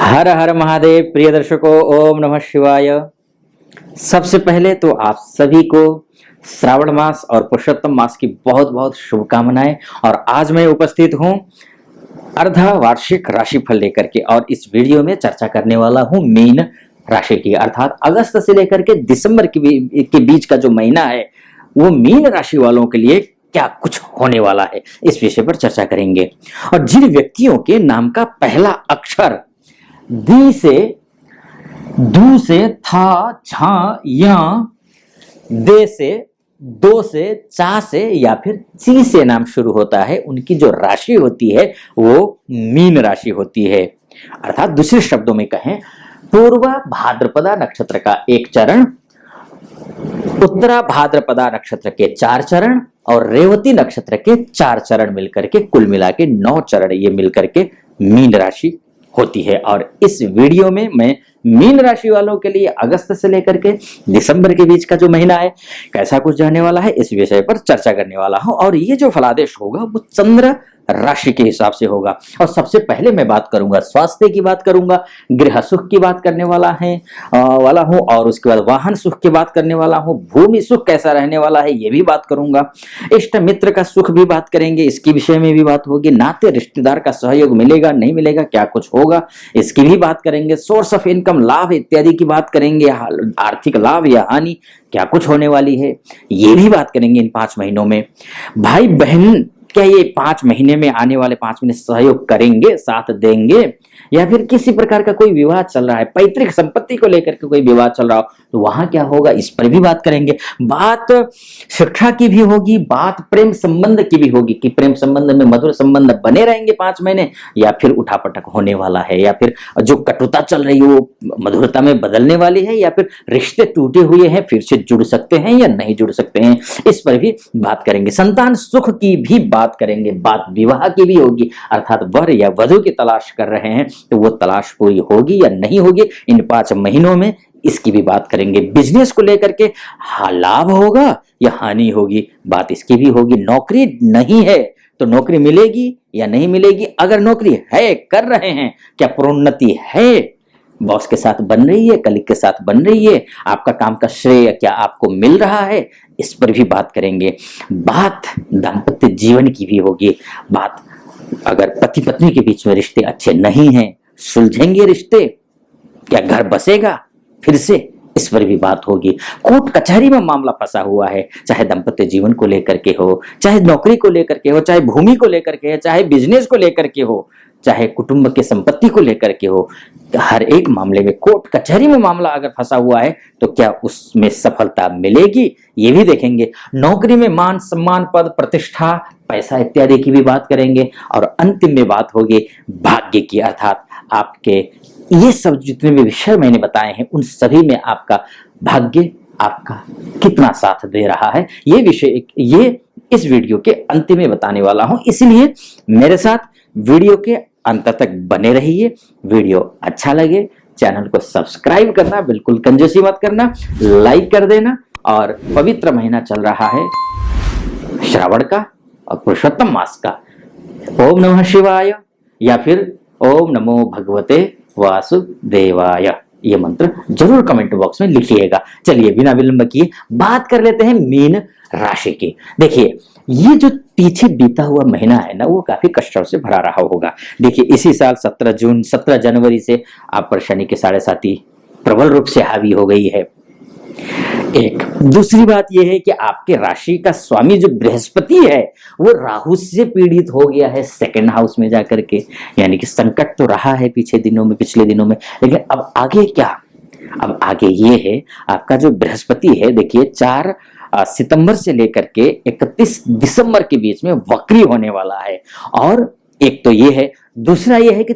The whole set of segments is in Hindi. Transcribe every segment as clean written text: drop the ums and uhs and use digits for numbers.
हर हर महादेव। प्रिय दर्शकों, ओम नमः शिवाय। सबसे पहले तो आप सभी को श्रावण मास और पुरुषोत्तम मास की बहुत बहुत शुभकामनाएं। और आज मैं उपस्थित हूं अर्धा वार्षिक राशिफल लेकर के, और इस वीडियो में चर्चा करने वाला हूं मीन राशि की, अर्थात अगस्त से लेकर के दिसंबर के बीच का जो महीना है वो मीन राशि वालों के लिए क्या कुछ होने वाला है, इस विषय पर चर्चा करेंगे। और जिन व्यक्तियों के नाम का पहला अक्षर दी से, दू से, था, झा, या, दे से, दो से, चा से या फिर ची से नाम शुरू होता है, उनकी जो राशि होती है वो मीन राशि होती है। अर्थात दूसरे शब्दों में कहें, पूर्व भाद्रपदा नक्षत्र का एक चरण, उत्तरा भाद्रपदा नक्षत्र के 4 चरण और रेवती नक्षत्र के 4 चरण मिलकर के कुल मिला के 9 चरण ये मिलकर के मीन राशि होती है। और इस वीडियो में मैं मीन राशि वालों के लिए अगस्त से लेकर के दिसंबर के बीच का जो महीना है कैसा कुछ जाने वाला है, इस विषय पर चर्चा करने वाला हूं। और ये जो फलादेश होगा वो चंद्र राशि के हिसाब से होगा। और सबसे पहले मैं बात करूंगा स्वास्थ्य की, बात करूंगा गृह सुख की, बात करने वाला हूं, और उसके बाद वाहन सुख की बात करने वाला हूं, भूमि सुख कैसा रहने वाला है ये भी बात करूंगा, इष्ट मित्र का सुख भी बात करेंगे, इसके विषय में भी बात होगी, नाते रिश्तेदार का सहयोग मिलेगा नहीं मिलेगा, क्या कुछ होगा इसकी भी बात करेंगे, सोर्स ऑफ इनकम लाभ इत्यादि की बात करेंगे, आर्थिक लाभ या हानि क्या कुछ होने वाली है ये भी बात करेंगे इन 5 महीनों में। भाई बहन क्या ये 5 महीने में, आने वाले 5 महीने सहयोग करेंगे, साथ देंगे, या फिर किसी प्रकार का कोई विवाद चल रहा है, पैतृक संपत्ति को लेकर के कोई विवाद चल रहा हो तो वहां क्या होगा, इस पर भी बात करेंगे। बात शिक्षा की भी होगी, बात प्रेम संबंध की भी होगी कि प्रेम संबंध में मधुर संबंध बने रहेंगे 5 महीने या फिर उठापटक होने वाला है, या फिर जो कटुता चल रही है वो मधुरता में बदलने वाली है, या फिर रिश्ते टूटे हुए हैं फिर से जुड़ सकते हैं या नहीं जुड़ सकते हैं, इस पर भी बात करेंगे। संतान सुख की भी बात करेंगे, बात विवाह की भी होगी, अर्थात वर या वधु की तलाश कर रहे हैं तो वो तलाश पूरी होगी या नहीं होगी इन 5 महीनों में, इसकी भी बात करेंगे। बिजनेस को लेकर के लाभ होगा या हानि होगी, बात इसकी भी होगी। नौकरी नहीं है तो नौकरी मिलेगी या नहीं मिलेगी, अगर नौकरी है कर रहे हैं क्या प्रोन्नति है, बॉस के साथ बन रही है, कलीग के साथ बन रही है, आपका काम का श्रेय क्या आपको मिल रहा है, इस पर भी बात करेंगे। बात दाम्पत्य जीवन की भी होगी, बात अगर पति पत्नी के बीच में रिश्ते अच्छे नहीं हैं, सुलझेंगे रिश्ते, क्या घर बसेगा फिर से, इस पर भी बात होगी। कोर्ट कचहरी में मामला फंसा हुआ है, चाहे दाम्पत्य जीवन को लेकर के हो, चाहे नौकरी को लेकर के हो, चाहे भूमि को लेकर के हो, चाहे बिजनेस को लेकर के हो, चाहे कुटुंब के संपत्ति को लेकर के हो, हर एक मामले में कोर्ट कचहरी में मामला अगर फंसा हुआ है तो क्या उसमें सफलता मिलेगी ये भी देखेंगे। नौकरी में मान सम्मान, पद प्रतिष्ठा, पैसा इत्यादि की भी बात करेंगे। और अंतिम में बात होगी भाग्य की, अर्थात आपके ये सब जितने भी विषय मैंने बताए हैं उन सभी में आपका भाग्य आपका कितना साथ दे रहा है, ये विषय ये इस वीडियो के अंत में बताने वाला हूं, इसलिए मेरे साथ वीडियो के अंत तक बने रहिए। वीडियो अच्छा लगे चैनल को सब्सक्राइब करना बिल्कुल कंजूसी मत करना, लाइक कर देना। और पवित्र महीना चल रहा है श्रावण का और पुरुषोत्तम मास का, ओम नमः शिवाय या फिर ओम नमो भगवते वासुदेवाय, ये मंत्र जरूर कमेंट बॉक्स में लिखिएगा। चलिए बिना विलंब किए बात कर लेते हैं मीन राशि की। देखिए ये जो पीछे बीता हुआ महीना है ना वो काफी कष्टों से भरा रहा होगा। देखिए इसी साल 17 जनवरी से आप पर शनि के 7.5 प्रबल रूप से हावी हो गई है। एक दूसरी बात यह है कि आपके राशि का स्वामी जो बृहस्पति है वो राहु से पीड़ित हो गया है 2nd हाउस में जाकर के, यानी कि संकट तो रहा है पिछले दिनों में, लेकिन अब आगे क्या, अब आगे ये है आपका जो बृहस्पति है, देखिए 4 सितंबर से लेकर के 31 दिसंबर के बीच में वक्री होने वाला है। और एक तो ये है, दूसरा ये है कि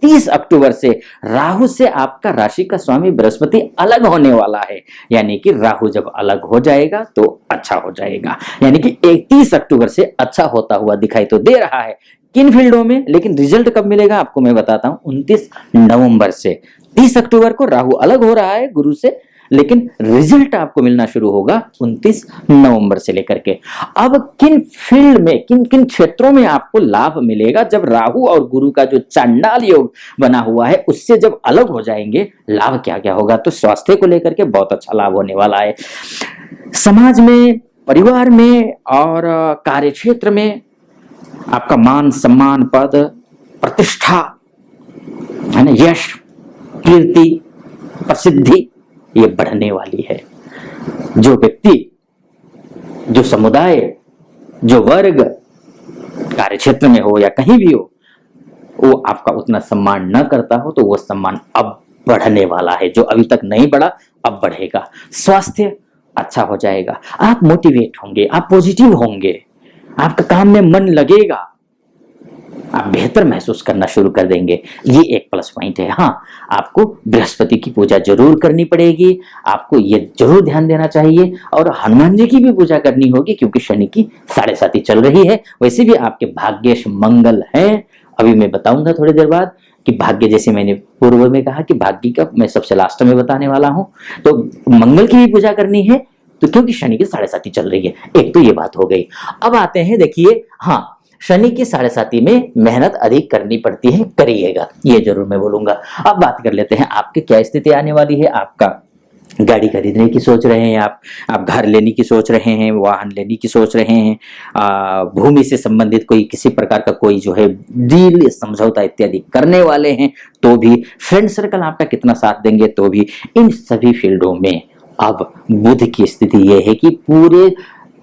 30 अक्टूबर से राहु से आपका राशि का स्वामी बृहस्पति अलग होने वाला है, यानी कि राहु जब अलग हो जाएगा तो अच्छा हो जाएगा, यानी कि 31 अक्टूबर से अच्छा होता हुआ दिखाई तो दे रहा है। किन फील्डों में, लेकिन रिजल्ट कब मिलेगा आपको मैं बताता हूं, 29 नवंबर से 30 अक्टूबर को राहु अलग हो रहा है गुरु से, लेकिन रिजल्ट आपको मिलना शुरू होगा 29 नवंबर से लेकर के। अब किन फील्ड में, किन किन क्षेत्रों में आपको लाभ मिलेगा जब राहु और गुरु का जो चांडाल योग बना हुआ है उससे जब अलग हो जाएंगे, लाभ क्या क्या होगा? तो स्वास्थ्य को लेकर के बहुत अच्छा लाभ होने वाला है। समाज में, परिवार में और कार्य क्षेत्र में आपका मान सम्मान, पद प्रतिष्ठा, है ना, यश, कीर्ति, प्रसिद्धि ये बढ़ने वाली है। जो व्यक्ति, जो समुदाय, जो वर्ग कार्य क्षेत्र में हो या कहीं भी हो, वो आपका उतना सम्मान न करता हो तो वो सम्मान अब बढ़ने वाला है। जो अभी तक नहीं बढ़ा अब बढ़ेगा। स्वास्थ्य अच्छा हो जाएगा, आप मोटिवेट होंगे, आप पॉजिटिव होंगे, आपका काम में मन लगेगा, आप बेहतर महसूस करना शुरू कर देंगे। ये एक प्लस पॉइंट है। हाँ, आपको बृहस्पति की पूजा जरूर करनी पड़ेगी, आपको ये जरूर ध्यान देना चाहिए, और हनुमान जी की भी पूजा करनी होगी क्योंकि शनि की 7.5 चल रही है। वैसे भी आपके भाग्येश मंगल है, अभी मैं बताऊंगा थोड़ी देर बाद कि भाग्य, जैसे मैंने पूर्व में कहा कि भाग्य का मैं सबसे लास्ट में बताने वाला हूं, तो मंगल की भी पूजा करनी है तो क्योंकि शनि की 7.5 चल रही है। एक तो ये बात हो गई। अब आते हैं, देखिए, हाँ, शनि की 7.5 में मेहनत अधिक करनी पड़ती है, करिएगा, ये जरूर मैं बोलूंगा। अब बात कर लेते हैं आपकी क्या स्थिति आने वाली है। आपका गाड़ी खरीदने की सोच रहे हैं आप घर लेने की सोच रहे हैं, वाहन लेने की सोच रहे हैं, भूमि से संबंधित कोई किसी प्रकार का कोई जो है डील, समझौता इत्यादि करने वाले हैं तो भी, फ्रेंड सर्कल आपका कितना साथ देंगे तो भी, इन सभी फील्डों में अब बुध की स्थिति यह है कि पूरे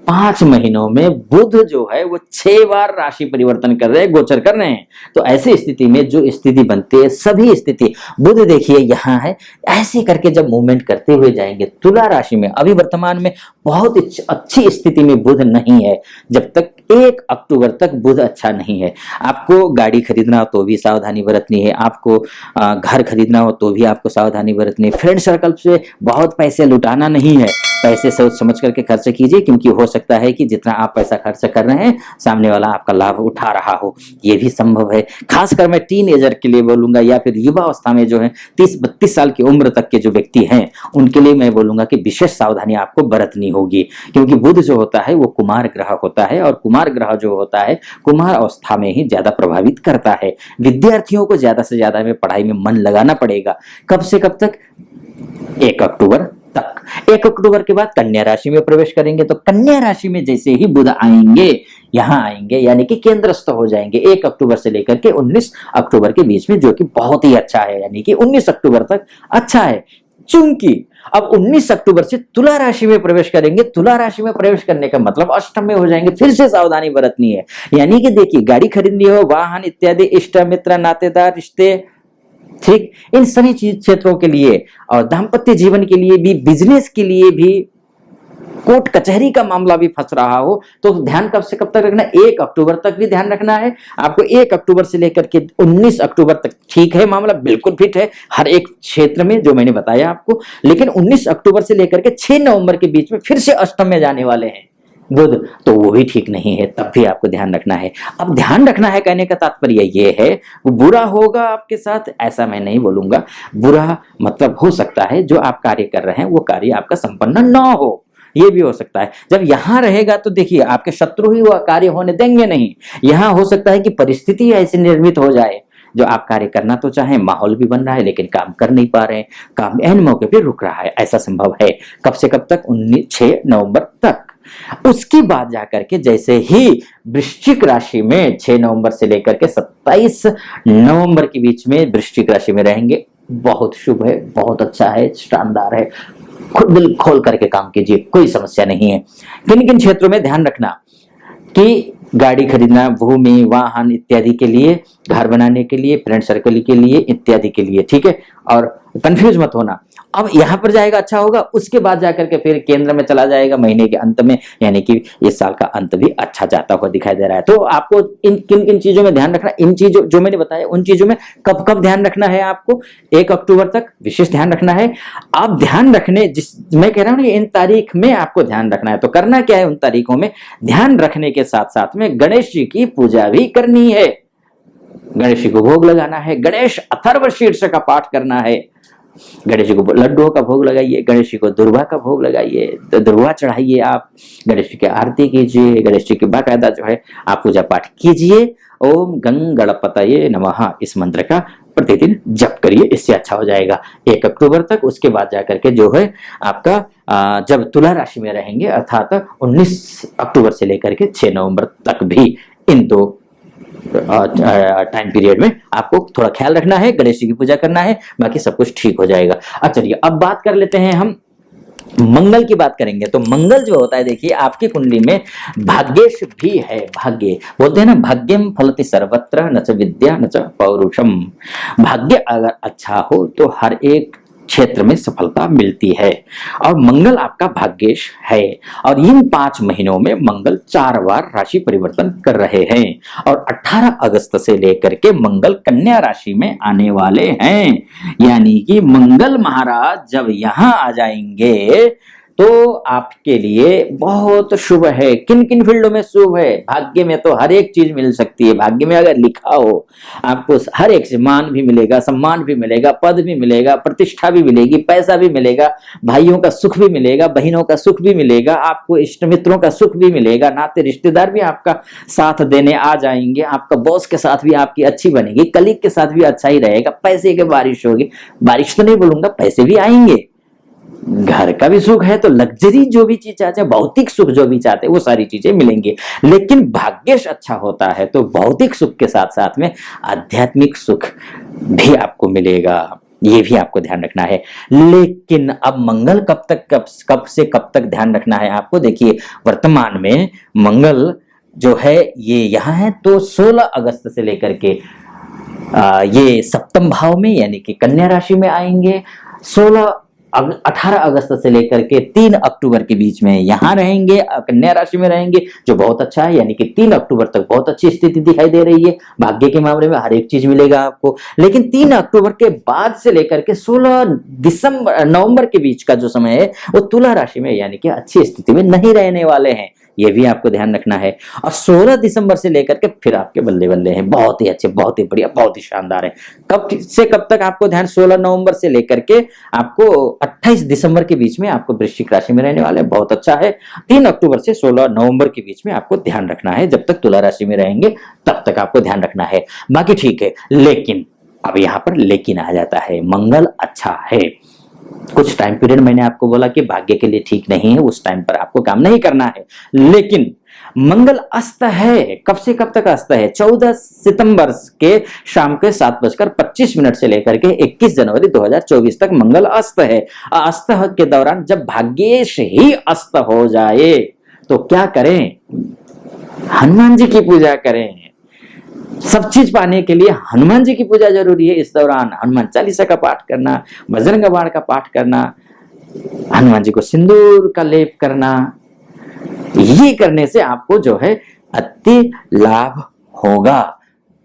5 महीनों में बुध जो है वो 6 बार राशि परिवर्तन कर रहे हैं, गोचर कर रहे हैं। तो ऐसी स्थिति में जो स्थिति बनती है, सभी स्थिति बुध देखिए यहाँ है, ऐसे करके जब मूवमेंट करते हुए जाएंगे तुला राशि में। अभी वर्तमान में बहुत अच्छी स्थिति में बुध नहीं है, जब तक 1 अक्टूबर तक बुध अच्छा नहीं है। आपको गाड़ी खरीदना हो तो भी सावधानी बरतनी है, आपको घर खरीदना हो तो भी आपको सावधानी बरतनी है। फ्रेंड सर्कल से बहुत पैसे लुटाना नहीं है, पैसे सोच समझ करके खर्च कीजिए, क्योंकि हो सकता है कि जितना आप पैसा खर्च कर रहे हैं सामने वाला आपका लाभ उठा रहा हो, ये भी संभव है। खासकर मैं टीनेजर के लिए बोलूंगा, या फिर युवा अवस्था में जो है 30-32 साल की उम्र तक के जो व्यक्ति हैं उनके लिए मैं बोलूंगा कि विशेष सावधानी आपको बरतनी होगी, क्योंकि बुध जो होता है वो कुमार ग्रह होता है, और कुमार ग्रह जो होता है कुमार अवस्था में ही ज्यादा प्रभावित करता है। विद्यार्थियों को ज्यादा से ज्यादा में पढ़ाई में मन लगाना पड़ेगा। कब से कब तक? 1 अक्टूबर तक। 1 अक्टूबर के बाद कन्या राशि में प्रवेश करेंगे, तो कन्या राशि में जैसे ही बुध आएंगे, यहां आएंगे, यानी कि केंद्रस्थ हो जाएंगे 1 अक्टूबर से लेकर के 19 अक्टूबर के बीच में, जो कि बहुत ही अच्छा है, यानी कि 19 अक्टूबर तक अच्छा है। चूंकि अब 19 अक्टूबर से तुला राशि में प्रवेश करेंगे, तुला राशि में प्रवेश करने का मतलब अष्टम में हो जाएंगे, फिर से सावधानी बरतनी है। यानी कि देखिए, गाड़ी खरीदनी हो, वाहन इत्यादि, इष्ट मित्र, नातेदार, रिश्ते, ठीक, इन सभी चीज क्षेत्रों के लिए, और दाम्पत्य जीवन के लिए भी, बिजनेस के लिए भी, कोर्ट कचहरी का मामला भी फंस रहा हो, तो ध्यान कब से कब तक रखना है? 1 अक्टूबर तक भी ध्यान रखना है आपको। 1 अक्टूबर से लेकर के 19 अक्टूबर तक ठीक है, मामला बिल्कुल फिट है हर एक क्षेत्र में जो मैंने बताया आपको। लेकिन 19 अक्टूबर से लेकर के 6 नवंबर के बीच में फिर से अष्टम में जाने वाले हैं बुध, तो वो भी ठीक नहीं है, तब भी आपको ध्यान रखना है। अब ध्यान रखना है कहने का तात्पर्य ये है, वो बुरा होगा आपके साथ ऐसा मैं नहीं बोलूंगा। बुरा मतलब हो सकता है जो आप कार्य कर रहे हैं वो कार्य आपका संपन्न ना हो, ये भी हो सकता है। जब यहां रहेगा तो देखिए, आपके शत्रु ही वह कार्य होने देंगे नहीं। यहां हो सकता है कि परिस्थिति ऐसी निर्मित हो जाए जो आप कार्य करना तो चाहें, माहौल भी बन रहा है लेकिन काम कर नहीं पा रहे हैं, काम एन मौके पे रुक रहा है, ऐसा संभव है। कब से कब तक? 6 नवंबर तक। उसके बाद जाकर के जैसे ही वृश्चिक राशि में 6 नवंबर से लेकर के 27 नवंबर के बीच में वृश्चिक राशि में रहेंगे, बहुत शुभ है, बहुत अच्छा है, शानदार है। खुद दिल खोल करके काम कीजिए, कोई समस्या नहीं है। किन किन क्षेत्रों में ध्यान रखना कि गाड़ी खरीदना, भूमि, वाहन इत्यादि के लिए, घर बनाने के लिए, फ्रेंड सर्कल के लिए इत्यादि के लिए, ठीक है, और कंफ्यूज मत होना। अब यहां पर जाएगा अच्छा होगा, उसके बाद जाकर के फिर केंद्र में चला जाएगा महीने के अंत में, यानी कि इस साल का अंत भी अच्छा जाता हुआ दिखाई दे रहा है। तो आपको इन किन किन चीजों में ध्यान रखना, इन चीजों जो मैंने बताया उन चीजों में कब कब ध्यान रखना है आपको? 1 अक्टूबर तक विशेष ध्यान रखना है। आप ध्यान रखने, जिस मैं कह रहा हूं इन तारीख में आपको ध्यान रखना है, तो करना क्या है? उन तारीखों में ध्यान रखने के साथ साथ में गणेश जी की पूजा भी करनी है, गणेश जी को भोग लगाना है, गणेश अथर्व शीर्ष का पाठ करना है, गणेश जी को लड्डुओं का भोग लगाइए, गणेश जी को दुर्वा का भोग लगाइए, दुर्वा चढ़ाइए, आप गणेश जी की आरती कीजिए, गणेश जी की बाकायदा जो है आप पूजा पाठ कीजिए। ओम गंग गणपतये नमः इस मंत्र का प्रतिदिन जप करिए, इससे अच्छा हो जाएगा 1 अक्टूबर तक। उसके बाद जाकर के जो है आपका जब तुला राशि में रहेंगे अर्थात 19 अक्टूबर से लेकर के 6 नवंबर तक भी इन 2 टाइम पीरियड में आपको थोड़ा ख्याल रखना है, गणेश जी की पूजा करना है, बाकी सब कुछ ठीक हो जाएगा। अच्छा चलिए अब बात कर लेते हैं, हम मंगल की बात करेंगे। तो मंगल जो होता है देखिए आपकी कुंडली में भाग्येश भी है। भाग्य बोलते हैं ना, भाग्यम फलति सर्वत्र न च विद्या न च पौरुषम। भाग्य अगर अच्छा हो तो हर एक क्षेत्र में सफलता मिलती है, और मंगल आपका भाग्येश है। और इन 5 महीनों में मंगल 4 बार राशि परिवर्तन कर रहे हैं, और 18 अगस्त से लेकर के मंगल कन्या राशि में आने वाले हैं। यानी कि मंगल महाराज जब यहां आ जाएंगे तो आपके लिए बहुत शुभ है। किन किन फील्डों में शुभ है? भाग्य में तो हर एक चीज मिल सकती है। भाग्य में अगर लिखा हो आपको हर एक से मान भी मिलेगा, सम्मान भी मिलेगा, पद भी मिलेगा, प्रतिष्ठा भी मिलेगी, पैसा भी मिलेगा, भाइयों का सुख भी मिलेगा, बहनों का सुख भी मिलेगा, आपको इष्ट मित्रों का सुख भी मिलेगा, नाते रिश्तेदार भी आपका साथ देने आ जाएंगे, आपका बॉस के साथ भी आपकी अच्छी बनेगी, कलीग के साथ भी अच्छा ही रहेगा, पैसे की बारिश होगी। बारिश तो नहीं बोलूंगा, पैसे भी आएंगे, घर का भी सुख है, तो लग्जरी जो भी चीज चाहते हैं, भौतिक सुख जो भी चाहते हैं वो सारी चीजें मिलेंगी। लेकिन भाग्यश अच्छा होता है तो भौतिक सुख के साथ साथ में आध्यात्मिक सुख भी आपको मिलेगा, ये भी आपको ध्यान रखना है। लेकिन अब मंगल कब से कब तक ध्यान रखना है आपको? देखिए वर्तमान में मंगल जो है ये यहाँ है, तो 16 अगस्त से लेकर के ये सप्तम भाव में यानी कि कन्या राशि में आएंगे। 18 अगस्त से लेकर के 3 अक्टूबर के बीच में यहां रहेंगे, कन्या राशि में रहेंगे, जो बहुत अच्छा है। यानी कि 3 अक्टूबर तक बहुत अच्छी स्थिति दिखाई दे रही है, भाग्य के मामले में हर एक चीज मिलेगा आपको। लेकिन 3 अक्टूबर के बाद से लेकर के 16 नवंबर के बीच का जो समय है वो तुला राशि में यानी कि अच्छी स्थिति में नहीं रहने वाले हैं, ये भी आपको ध्यान रखना है। और 16 दिसंबर से लेकर के फिर आपके बल्ले बल्ले हैं, बहुत ही अच्छे, बहुत ही बढ़िया, बहुत ही शानदार है। कब से कब तक आपको ध्यान? 16 नवंबर से लेकर के आपको 28 दिसंबर के बीच में आपको वृश्चिक राशि में रहने वाले, बहुत अच्छा है। 3 अक्टूबर से 16 नवंबर के बीच में आपको ध्यान रखना है, जब तक तुला राशि में रहेंगे तब तक आपको ध्यान रखना है, बाकी ठीक है। लेकिन अब यहाँ पर लेकिन आ जाता है, मंगल अच्छा है, कुछ टाइम पीरियड मैंने आपको बोला कि भाग्य के लिए ठीक नहीं है, उस टाइम पर आपको काम नहीं करना है। लेकिन मंगल अस्त है, कब से कब तक अस्त है? 14 सितंबर के शाम के 7:25 से लेकर के 21 जनवरी 2024 तक मंगल अस्त है। अस्त के दौरान जब भाग्येश ही अस्त हो जाए तो क्या करें? हनुमान जी की पूजा करें। सब चीज पाने के लिए हनुमान जी की पूजा जरूरी है। इस दौरान हनुमान चालीसा का पाठ करना, बजरंग बाण का पाठ करना, हनुमान जी को सिंदूर का लेप करना, ये करने से आपको जो है अति लाभ होगा।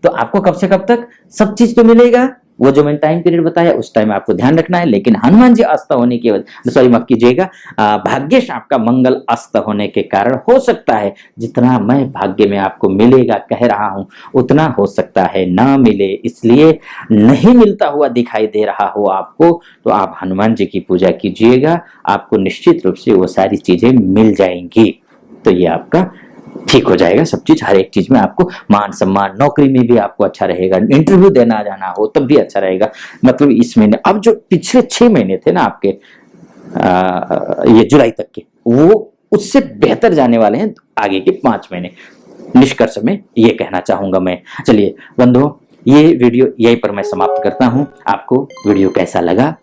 तो आपको कब से कब तक सब चीज तो मिलेगा, वो जो मैंने टाइम पीरियड बताया उस टाइम आपको ध्यान रखना है। लेकिन हनुमान जी अस्त होने की वजह, सॉरी माफ कीजिएगा, भाग्येश आपका मंगल अस्त होने के कारण हो सकता है जितना मैं भाग्य में आपको मिलेगा कह रहा हूं उतना हो सकता है ना मिले, इसलिए नहीं मिलता हुआ दिखाई दे रहा हो आपको तो आप हनुमान जी की पूजा कीजिएगा, आपको निश्चित रूप से वो सारी चीजें मिल जाएंगी। तो ये आपका ठीक हो जाएगा, सब चीज, हर एक चीज में आपको मान सम्मान, नौकरी में भी आपको अच्छा रहेगा, इंटरव्यू देना जाना हो तब भी अच्छा रहेगा। मतलब इस महीने, अब जो पिछले 6 महीने थे ना आपके ये जुलाई तक के, वो उससे बेहतर जाने वाले हैं आगे के 5 महीने, निष्कर्ष में ये कहना चाहूंगा मैं। चलिए बंधुओं, ये वीडियो यहीं पर मैं समाप्त करता हूं। आपको वीडियो कैसा लगा?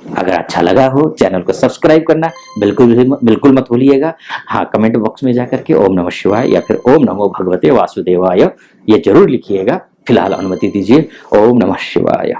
अगर अच्छा लगा हो चैनल को सब्सक्राइब करना बिल्कुल मत भूलिएगा। हाँ, कमेंट बॉक्स में जाकर के ओम नमः शिवाय या फिर ओम नमो भगवते वासुदेवाय ये जरूर लिखिएगा। फिलहाल अनुमति दीजिए। ओम नमः शिवाय।